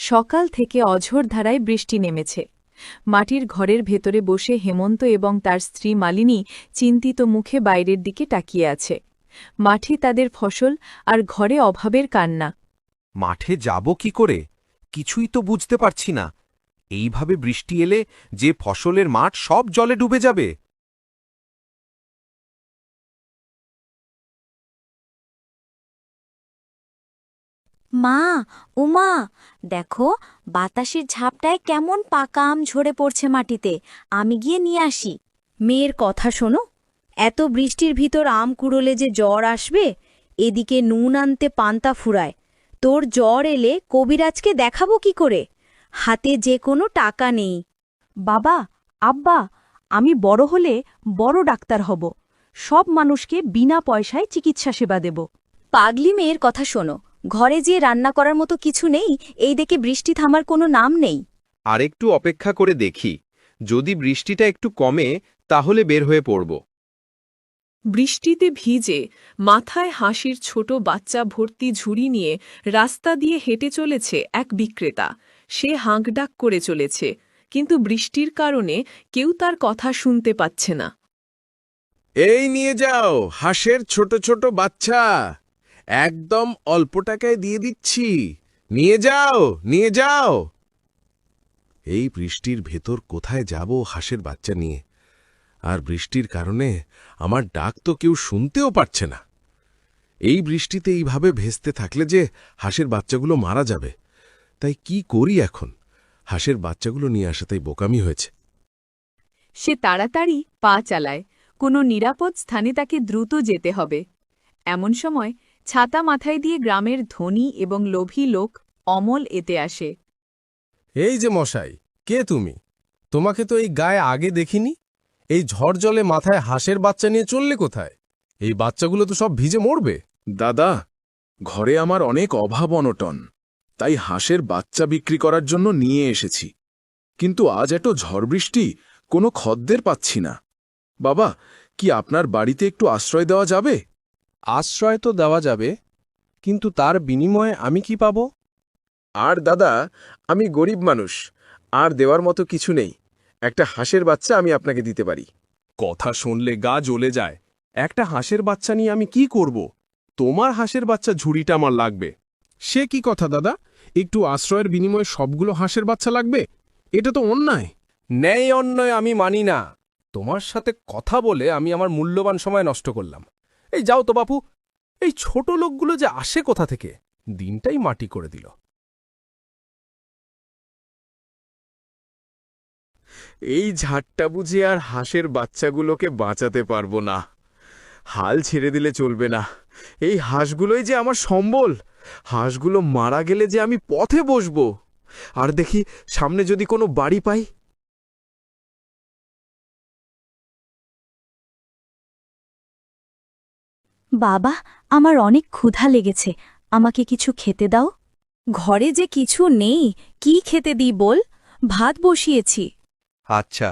সকাল থেকে অঝোর ধারায় বৃষ্টি নেমেছে। মাটির ঘরের ভেতরে বসে হেমন্ত এবং তার স্ত্রী মালিনী চিন্তিত মুখে বাইরের দিকে তাকিয়ে আছে। মাঠে তাদের ফসল আর ঘরে অভাবের কান্না। মাঠে যাব কি করে? কিছুই তো বুঝতে পারছি না। এইভাবে বৃষ্টি এলে যে ফসলের মাঠ সব জলে ডুবে যাবে। মা, ওমা, দেখো বাতাসের ঝাপটায় কেমন পাকা আম ঝরে পড়ছে মাটিতে। আমি গিয়ে নিয়ে আসি। মেয়ের কথা শোনো, এত বৃষ্টির ভিতর আম কুড়োলে যে জ্বর আসবে, এদিকে নুন আনতে পান্তা ফুরায়। তোর জ্বর এলে কবিরাজকে দেখাবো কি করে? হাতে যে কোনো টাকা নেই। বাবা, আব্বা, আমি বড় হলে বড় ডাক্তার হব। সব মানুষকে বিনা পয়সায় চিকিৎসা সেবা দেব। পাগলি মেয়ের কথা শোনো, ঘরে যে রান্না করার মতো কিছু নেই, এই দেখে বৃষ্টি থামার কোনো নাম নেই। আরেকটু অপেক্ষা করে দেখি, যদি বৃষ্টিটা একটু কমে তাহলে বের হয়ে পড়ব। বৃষ্টিতে ভিজে মাথায় হাসির ছোট বাচ্চা ভর্তি ঝুড়ি নিয়ে রাস্তা দিয়ে হেঁটে চলেছে এক বিক্রেতা। সে হাঁকডাক করে চলেছে, কিন্তু বৃষ্টির কারণে কেউ তার কথা শুনতে পাচ্ছে না। এই নিয়ে যাও হাঁসের ছোট ছোট বাচ্চা, একদম অল্প টাকায় দিয়ে দিচ্ছি। নিয়ে যাও, নিয়ে যাও। এই বৃষ্টির ভেতর কোথায় যাব হাঁসের বাচ্চা নিয়ে? আর বৃষ্টির কারণে আমার ডাক তো কেউ শুনতেও পারছে না। এই বৃষ্টিতে এইভাবে ভেস্তে থাকলে যে হাঁসের বাচ্চাগুলো মারা যাবে। তাই কি করি এখন? হাঁসের বাচ্চাগুলো নিয়ে আসাতেই বোকামি হয়েছে। সে তাড়াতাড়ি পা চালায়। কোনো নিরাপদ স্থানে তাকে দ্রুত যেতে হবে। এমন সময় ছাতা মাথায় দিয়ে গ্রামের ধনী এবং লোভী লোক অমল এতে আসে। এই যে মশাই, কে তুমি? তোমাকে তো এই গায়ে আগে দেখিনি। এই ঝড় জলে মাথায় হাঁসের বাচ্চা নিয়ে চললে কোথায়? এই বাচ্চাগুলো তো সব ভিজে মরবে। দাদা, ঘরে আমার অনেক অভাব অনটন, তাই হাঁসের বাচ্চা বিক্রি করার জন্য নিয়ে এসেছি। কিন্তু আজ এত ঝড় বৃষ্টি, কোনো খদ্দের পাচ্ছি না। বাবা, কি আপনার বাড়িতে একটু আশ্রয় দেওয়া যাবে? আশ্রয় তো দেওয়া যাবে, কিন্তু তার বিনিময়ে আমি কি পাব? আর দাদা, আমি গরিব মানুষ, আর দেওয়ার মতো কিছু নেই। একটা হাঁসের বাচ্চা আমি আপনাকে দিতে পারি। কথা শুনলে গা জ্বলে যায়। একটা হাঁসের বাচ্চা নিয়ে আমি কি করব? তোমার হাঁসের বাচ্চা ঝুড়িটা আমার লাগবে। সে কি কথা দাদা? একটু আশ্রয়ের বিনিময়ে সবগুলো হাঁসের বাচ্চা লাগবে? এটা তো অন্যায়। ন্যায় অন্যায় আমি মানি না। তোমার সাথে কথা বলে আমি আমার মূল্যবান সময় নষ্ট করলাম। এই যাও তো বাপু, এই ছোট লোকগুলো যে আসে কোথা থেকে, দিনটাই মাটি করে দিল। এই ঝাড়টা বুঝি আর হাঁসের বাচ্চাগুলোকে বাঁচাতে পারবো না। হাল ছেড়ে দিলে চলবে না। এই হাঁসগুলোই যে আমার সম্বল। হাঁসগুলো মারা গেলে যে আমি পথে বসব। আর দেখি সামনে যদি কোনো বাড়ি পাই। বাবা, আমার অনেক ক্ষুধা লেগেছে, আমাকে কিছু খেতে দাও। ঘরে যে কিছু নেই, কি খেতে দিই বল? ভাত বসিয়েছি। আচ্ছা,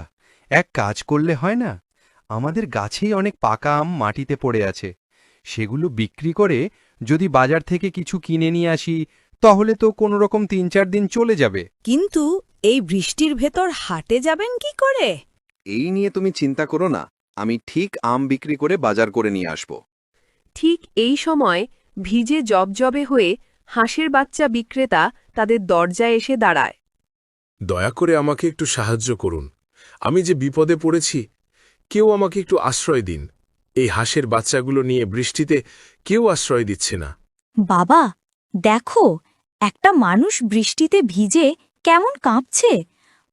এক কাজ করলে হয় না? আমাদের গাছেই অনেক পাকা আম মাটিতে পড়ে আছে। সেগুলো বিক্রি করে যদি বাজার থেকে কিছু কিনে নিয়ে আসি, তাহলে তো কোনোরকম ৩-৪ দিন চলে যাবে। কিন্তু এই বৃষ্টির ভেতর হাটে যাবেন কি করে? এই নিয়ে তুমি চিন্তা করো না, আমি ঠিক আম বিক্রি করে বাজার করে নিয়ে আসব। ঠিক এই সময় ভিজে জবজবে হয়ে হাঁসের বাচ্চা বিক্রেতা তাদের দরজায় এসে দাঁড়ায়। দয়া করে আমাকে একটু সাহায্য করুন। আমি যে বিপদে পড়েছি, কেউ আমাকে একটু আশ্রয় দিন। এই হাঁসের বাচ্চাগুলো নিয়ে বৃষ্টিতে কেউ আশ্রয় দিচ্ছে না। বাবা, দেখো, একটা মানুষ বৃষ্টিতে ভিজে কেমন কাঁপছে।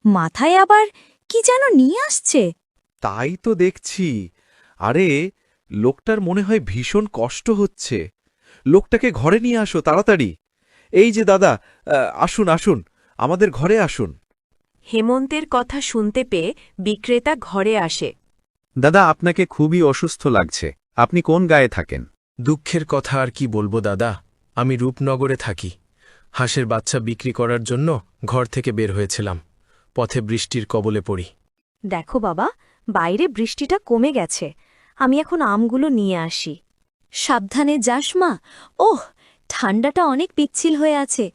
মাথায় আবার কি যেন নিয়ে আসছে। তাই তো দেখছি। আরে, লোকটার মনে হয় ভীষণ কষ্ট হচ্ছে। লোকটাকে ঘরে নিয়ে আসো তাড়াতাড়ি। এই যে দাদা, আসুন আসুন, আমাদের ঘরে আসুন। হেমন্তের কথা শুনতে পেয়ে বিক্রেতা ঘরে আসে। দাদা, আপনাকে খুবই অসুস্থ লাগছে। আপনি কোন গায়ে থাকেন? দুঃখের কথা আর কি বলবো দাদা, আমি রূপনগরে থাকি। হাঁসের বাচ্চা বিক্রি করার জন্য ঘর থেকে বের হয়েছিলাম। পথে বৃষ্টির কবলে পড়ি। দেখো বাবা, বাইরে বৃষ্টিটা কমে গেছে। আমি এখন আমগুলো নিয়ে আসি। সাবধানে যাস মা। ওহ, ঠান্ডাটা অনেক পিচ্ছিল হয়ে আছে।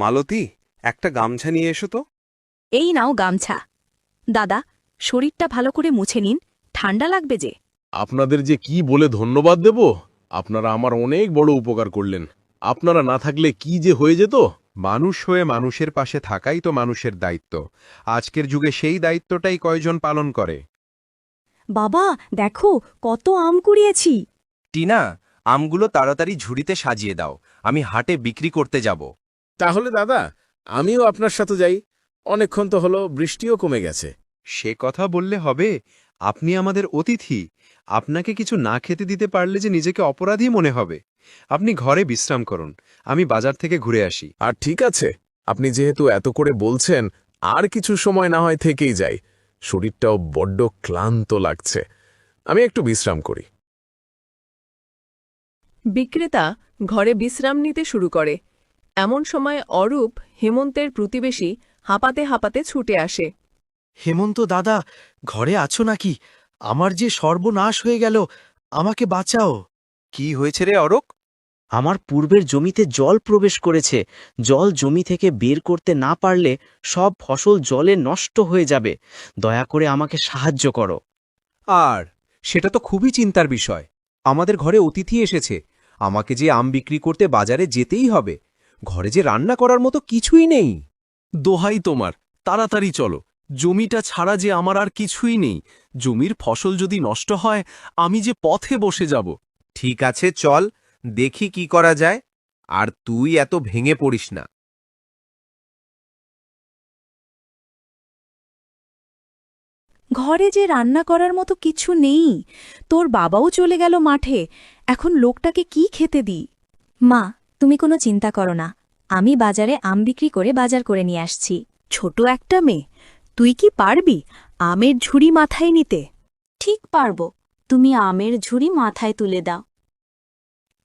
মালতী, একটা গামছা নিয়ে এসো তো। এই নাও গামছা। দাদা, শরীরটা ভালো করে মুছে নিন, ঠান্ডা লাগবে যে। আপনাদের যে কি বলে ধন্যবাদ দেব। আপনারা আমার অনেক বড় উপকার করলেন। আপনারা না থাকলে কি যে হয়ে যেত। মানুষ হয়ে মানুষের পাশে থাকাই তো মানুষের দায়িত্ব। আজকের যুগে সেই দায়িত্বটাই কয়জন পালন করে। বাবা, দেখো কত আম কুড়িয়েছি। টিনা, আমগুলো তাড়াতাড়ি ঝুড়িতে সাজিয়ে দাও, আমি হাটে বিক্রি করতে যাব। তাহলে দাদা, আমিও আপনার সাথে যাই। অনেকক্ষণ তো হলো, বৃষ্টিও কমে গেছে। সে কথা বললে হবে? আপনি আমাদের অতিথি। আপনাকে কিছু না খেতে দিতে পারলে যে নিজেকে অপরাধী মনে হবে। আপনি ঘরে বিশ্রাম করুন, আমি বাজার থেকে ঘুরে আসি। আর ঠিক আছে, আপনি যেহেতু এত করে বলছেন, আর কিছু সময় না হয় থেকেই যাই। শরীরটাও বড্ড ক্লান্ত লাগছে। আমি একটু বিশ্রাম করি। বিক্রেতা ঘরে বিশ্রাম নিতে শুরু করে। এমন সময় অরূপ, হেমন্তের প্রতিবেশী, হাঁপাতে হাঁপাতে ছুটে আসে। হেমন্ত দাদা, ঘরে আছো নাকি? আমার যে সর্বনাশ হয়ে গেল, আমাকে বাঁচাও। কি হয়েছে রে অরক? আমার পূর্বের জমিতে জল প্রবেশ করেছে। জল জমি থেকে বের করতে না পারলে সব ফসল জলে নষ্ট হয়ে যাবে। দয়া করে আমাকে সাহায্য করো। আর সেটা তো খুবই চিন্তার বিষয়। আমাদের ঘরে অতিথি এসেছে, আমাকে যে আম বিক্রি করতে বাজারে যেতেই হবে। ঘরে যে রান্না করার মতো কিছুই নেই। দোহাই তোমার, তাড়াতাড়ি চলো। জমিটা ছাড়া যে আমার আর কিছুই নেই। জমির ফসল যদি নষ্ট হয়, আমি যে পথে বসে যাব। ঠিক আছে, চল দেখি কি করা যায়। আর তুই এত ভেঙে পড়িস না। ঘরে যে রান্না করার মতো কিছু নেই। তোর বাবাও চলে গেল মাঠে, এখন লোকটাকে কি খেতে দিই? মা, তুমি কোনো চিন্তা করো না, আমি বাজারে আম বিক্রি করে বাজার করে নিয়ে আসছি। ছোট একটা মেয়ে, তুই কি পারবি আমের ঝুড়ি মাথায় নিতে? ঠিক পারবো, তুমি আমের ঝুড়ি মাথায় তুলে দাও।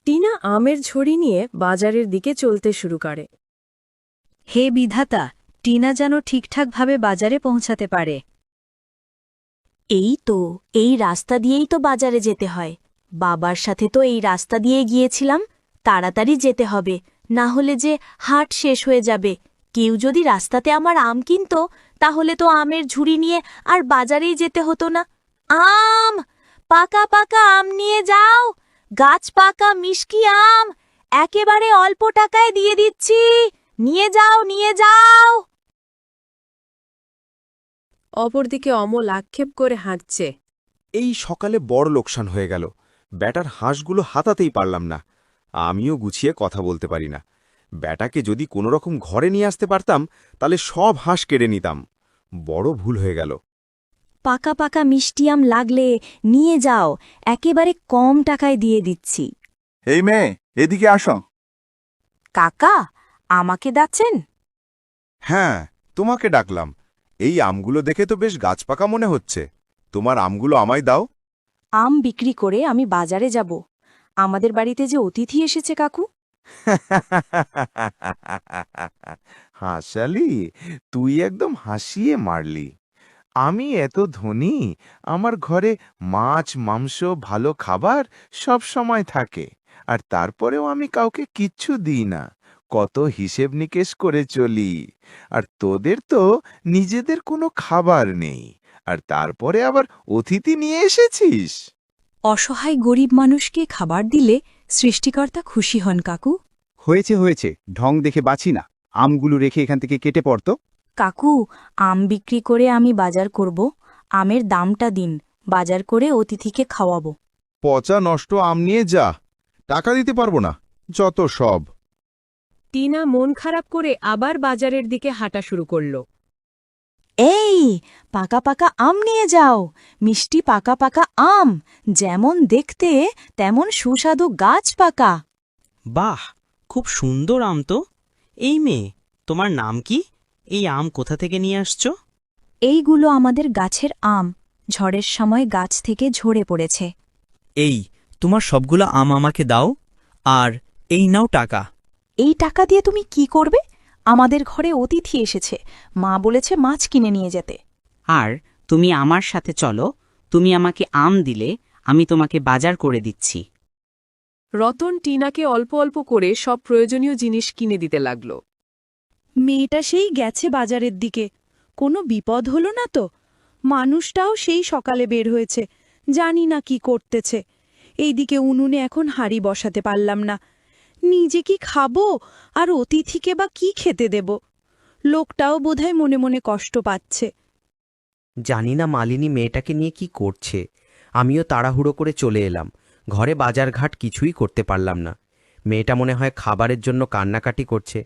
টিনা আমের ঝুড়ি নিয়ে বাজারের দিকে চলতে শুরু করে। হে বিধাতা, টিনা যেন ঠিকঠাকভাবে বাজারে পৌঁছাতে পারে। এই তো, এই রাস্তা দিয়েই তো বাজারে যেতে হয়। বাবার সাথে তো এই রাস্তা দিয়ে গিয়েছিলাম। তাড়াতাড়ি যেতে হবে, না হলে যে হাট শেষ হয়ে যাবে। কেউ যদি রাস্তাতে আমার আম কিনত, তাহলে তো আমের ঝুড়ি নিয়ে আর বাজারেই যেতে হতো না। আম, পাকা পাকা আম নিয়ে যাও। গাছ পাকা মিষ্টি আম, একেবারে অল্প টাকায় দিয়ে দিচ্ছি। নিয়ে যাও, নিয়ে যাও। অপরদিকে অমল আক্ষেপ করে হাঁটছে। এই সকালে বড় লোকসান হয়ে গেল। ব্যাটার হাঁসগুলো হাতাতেই পারলাম না। আমিও গুছিয়ে কথা বলতে পারি না। ব্যাটাকে যদি কোনোরকম ঘরে নিয়ে আসতে পারতাম, তাহলে সব হাঁস কেড়ে নিতাম। বড় ভুল হয়ে গেল। পাকা পাকা মিষ্টি আম লাগলে নিয়ে যাও, একেবারে কম টাকায় দিয়ে দিচ্ছি। এই মেয়ে, এদিকে আসো। কাকা, আমাকে ডাকছেন? হ্যাঁ, তোমাকে ডাকলাম। এই আমগুলো দেখে তো বেশ গাছপাকা মনে হচ্ছে। তোমার আমগুলো আমায় দাও। আম বিক্রি করে আমি বাজারে যাব। আমাদের বাড়িতে যে অতিথি এসেছে কাকু। হাসালি, তুই একদম হাসিয়ে মারলি। আমি এত ধনী, আমার ঘরে মাছ, মাংস, ভালো খাবার সব সময় থাকে, আর তারপরেও আমি কাউকে কিচ্ছু দিই না। কত হিসেব নিকেশ করে চলি। আর তোদের তো নিজেদের কোনো খাবার নেই, আর তারপরে আবার অতিথি নিয়ে এসেছিস। অসহায় গরিব মানুষকে খাবার দিলে সৃষ্টিকর্তা খুশি হন কাকু। হয়েছে হয়েছে, ঢং দেখে বাঁচি না। আমগুলো রেখে এখান থেকে কেটে পড়তো। কাকু, আম বিক্রি করে আমি বাজার করব। আমের দামটা দিন, বাজার করে অতিথিকে খাওয়াবো। পচা নষ্ট আম নিয়ে যা, টাকা দিতে পারবো না, যত সব। টিনা মন খারাপ করে আবার বাজারের দিকে হাঁটা শুরু করল। এই, পাকা পাকা আম নিয়ে যাও। মিষ্টি পাকা পাকা আম, যেমন দেখতে তেমন সুস্বাদু গাছ পাকা। বাহ, খুব সুন্দর আম তো। এই মেয়ে, তোমার নাম কি? এই আম কোথা থেকে নিয়ে আসছো? এইগুলো আমাদের গাছের আম, ঝড়ের সময় গাছ থেকে ঝরে পড়েছে। এই, তোমার সবগুলো আম আমাকে দাও, আর এই নাও টাকা। এই টাকা দিয়ে তুমি কি করবে? আমাদের ঘরে অতিথি এসেছে, মা বলেছে মাছ কিনে নিয়ে যেতে। আর তুমি আমার সাথে চলো, তুমি আমাকে আম দিলে আমি তোমাকে বাজার করে দিচ্ছি। রতন টিনাকে অল্প অল্প করে সব প্রয়োজনীয় জিনিস কিনে দিতে লাগল। মেয়েটা সেই গেছে বাজারের দিকে, কোনো বিপদ হলো না তো? মানুষটাও সেই সকালে বের হয়েছে, জানি না কি করতেছে। এইদিকে উনুনে এখন হাঁড়ি বসাতে পারলাম না। নিজে কি খাবো, আর অতিথিকে বা কি খেতে দেব? লোকটাও বোধহয় মনে মনে কষ্ট পাচ্ছে। জানি না মালিনী মেয়েটাকে নিয়ে কি করছে। আমিও তাড়াহুড়ো করে চলে এলাম। ঘরে বাজারঘাট কিছুই করতে পারলাম না। মেয়েটা মনে হয় খাবারের জন্য কান্নাকাটি করছে।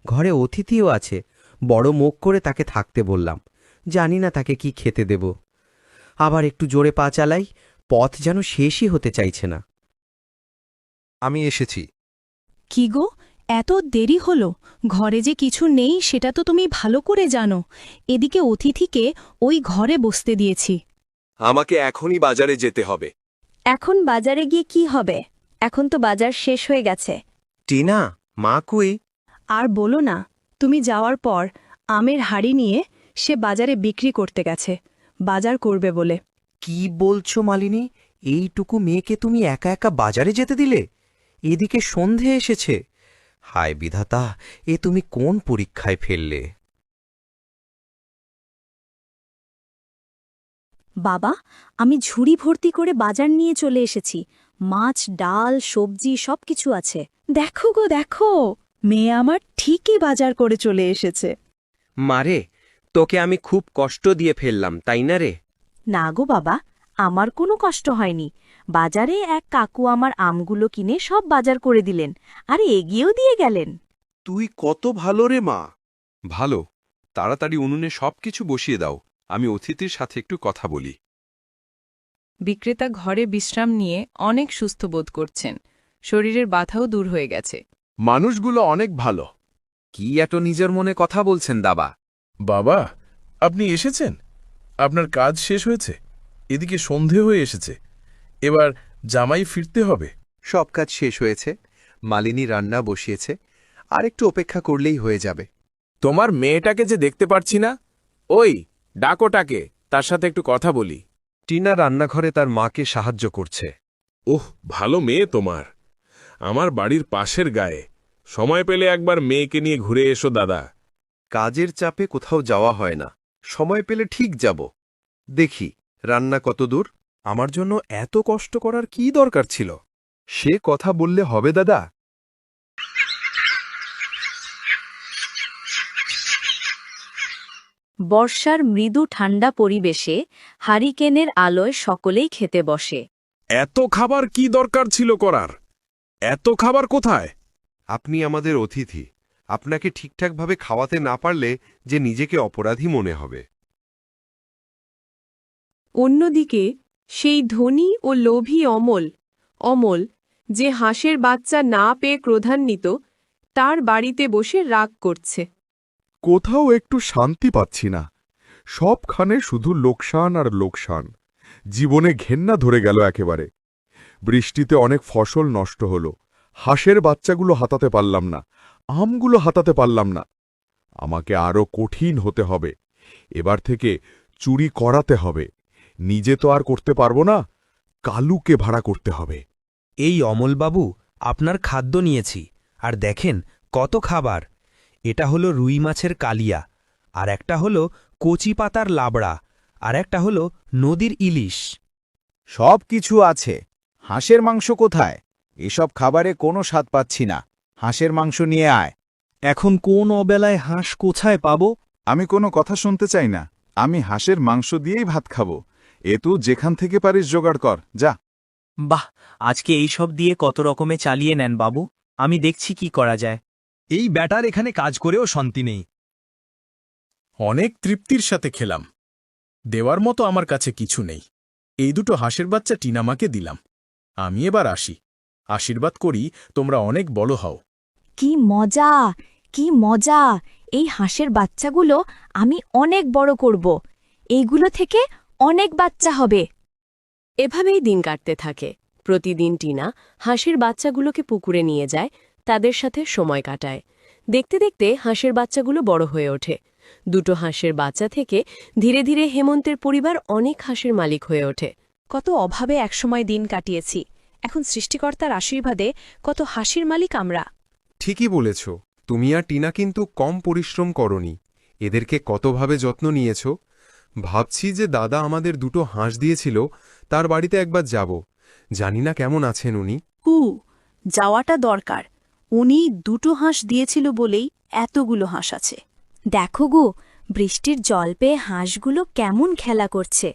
ঘরে অতিথিও আছে, বড় মুখ করে তাকে থাকতে বললাম। জানি না তাকে কি খেতে দেব। আবার একটু জোরে পা চালাই, পথ যেন শেষই হতে চাইছে না। আমি এসেছি। কি গো, এত দেরি হলো? ঘরে যে কিছু নেই সেটা তো তুমি ভালো করে জানো। এদিকে অতিথিকে ওই ঘরে বসতে দিয়েছি। আমাকে এখনই বাজারে যেতে হবে। এখন বাজারে গিয়ে কি হবে? এখন তো বাজার শেষ হয়ে গেছে। টিনা, মা কই? আর বলো না, তুমি যাওয়ার পর আমের হাড়ি নিয়ে সে বাজারে বিক্রি করতে গেছে, বাজার করবে বলে। কি বলছো মালিনী? এইটুকু মেয়েকে তুমি একা একা বাজারে যেতে দিলে? এদিকে সন্ধে এসেছে। হায় বিধাতা, এ তুমি কোন পরীক্ষায় ফেললে? বাবা, আমি ঝুড়ি ভর্তি করে বাজার নিয়ে চলে এসেছি। মাছ, ডাল, সবজি সবকিছু আছে। দেখো গো দেখো, মেয়ে আমার ঠিকই বাজার করে চলে এসেছে। মারে, তোকে আমি খুব কষ্ট দিয়ে ফেললাম, তাই না রে? না গো বাবা, আমার কোনো কষ্ট হয়নি। বাজারে এক কাকু আমার আমগুলো কিনে সব বাজার করে দিলেন, আর এগিয়েও দিয়ে গেলেন। তুই কত ভালো রে মা। ভালো, তাড়াতাড়ি উনুনে সবকিছু বসিয়ে দাও, আমি অতিথির সাথে একটু কথা বলি। বিক্রেতা ঘরে বিশ্রাম নিয়ে অনেক সুস্থ বোধ করছেন। শরীরের বাধাও দূর হয়ে গেছে। মানুষগুলো অনেক ভালো। কি এত নিজের মনে কথা বলছেন দাবা? বাবা, আপনি এসেছেন? আপনার কাজ শেষ হয়েছে? এদিকে সন্ধে হয়ে এসেছে। এবার জামাই ফিরতে হবে। সব কাজ শেষ হয়েছে, মালিনী রান্না বসিয়েছে, আর একটু অপেক্ষা করলেই হয়ে যাবে। তোমার মেয়েটাকে যে দেখতে পারছি না, ওই ডাকোটাকে, তার সাথে একটু কথা বলি। টিনা রান্নাঘরে তার মাকে সাহায্য করছে। ওহ, ভালো মেয়ে তোমার। আমার বাড়ির পাশের গায়ে। সময় পেলে একবার মেয়েকে নিয়ে ঘুরে এসো দাদা। কাজের চাপে কোথাও যাওয়া হয় না, সময় পেলে ঠিক যাব। দেখি রান্না কত দূর। আমার জন্য এত কষ্ট করার কি দরকার ছিল? সে কথা বললে হবে দাদা? বর্ষার মৃদু ঠান্ডা পরিবেশে হারিকেনের আলোয় সকলেই খেতে বসে। এত খাবার কি দরকার ছিল করার? এত খাবার কোথায়? আপনি আমাদের অতিথি, আপনাকে ঠিকঠাকভাবে খাওয়াতে না পারলে যে নিজেকে অপরাধী মনে হবে। অন্যদিকে সেই ধনী ও লোভী অমল যে হাঁসের বাচ্চা না পেয়ে ক্রোধান্বিত, তার বাড়িতে বসে রাগ করছে। কোথাও একটু শান্তি পাচ্ছি না, সবখানে শুধু লোকসান আর লোকসান। জীবনে ঘেন্না ধরে গেল একেবারে। বৃষ্টিতে অনেক ফসল নষ্ট হল, হাঁসের বাচ্চাগুলো হাতাতে পারলাম না, আমগুলো হাতাতে পারলাম না। আমাকে আরও কঠিন হতে হবে, এবার থেকে চুরি করাতে হবে। নিজে তো আর করতে পারবো না, কালুকে ভাড়া করতে হবে। এই অমলবাবু, আপনার খাদ্য নিয়েছি, আর দেখেন কত খাবার। এটা হলো রুই মাছের কালিয়া, আর একটা হলো কচি পাতার লাবড়া, আর একটা হলো নদীর ইলিশ। সব কিছু আছে, হাঁসের মাংস কোথায়? এসব খাবারে কোনো স্বাদ পাচ্ছি না। হাঁসের মাংস নিয়ে আয়। এখন কোন অবেলায় হাঁস কোথায় পাবো? আমি কোনো কথা শুনতে চাই না, আমি হাঁসের মাংস দিয়েই ভাত খাবো। এ তুই যেখান থেকে পারিস জোগাড় কর, যা। বাহ, আজকে এই সব দিয়ে কত রকমে চালিয়ে নেন বাবু, আমি দেখছি কি করা যায়। এই ব্যাটার এখানে কাজ করেও শান্তি নেই। অনেক তৃপ্তির সাথে খেলাম, দেওয়ার মতো আমার কাছে কিছু নেই। এই দুটো হাঁসের বাচ্চা টিনামাকে দিলাম। আমি এবার আসি। আশীর্বাদ করি তোমরা অনেক বড় হও। কি মজা, কি মজা! এই হাঁসের বাচ্চাগুলো আমি অনেক বড় করব। এইগুলো থেকে অনেক বাচ্চা হবে। এভাবেই দিন কাটতে থাকে। প্রতিদিন টিনা হাঁসের বাচ্চাগুলোকে পুকুরে নিয়ে যায়, তাদের সাথে সময় কাটায়। দেখতে দেখতে হাঁসের বাচ্চাগুলো বড় হয়ে ওঠে। দুটো হাঁসের বাচ্চা থেকে ধীরে ধীরে হেমন্তের পরিবার অনেক হাঁসের মালিক হয়ে ওঠে। কত অভাবে একসময় দিন কাটিয়েছি, এখন সৃষ্টিকর্তার আশীর্বাদে কত হাসির মালিক আমরা। ঠিকই বলেছ, তুমি আর টিনা কিন্তু কম পরিশ্রম করনি, এদেরকে কতভাবে যত্ন নিয়েছ। ভাবছি যে দাদা আমাদের দুটো হাঁস দিয়েছিল, তার বাড়িতে একবার যাব। জানি না কেমন আছেন উনি। যাওয়াটা দরকার। উনি দুটো হাঁস দিয়েছিল বলেই এতগুলো হাঁস আছে। দেখো গো, বৃষ্টির জল পেয়ে হাঁসগুলো কেমন খেলা করছে।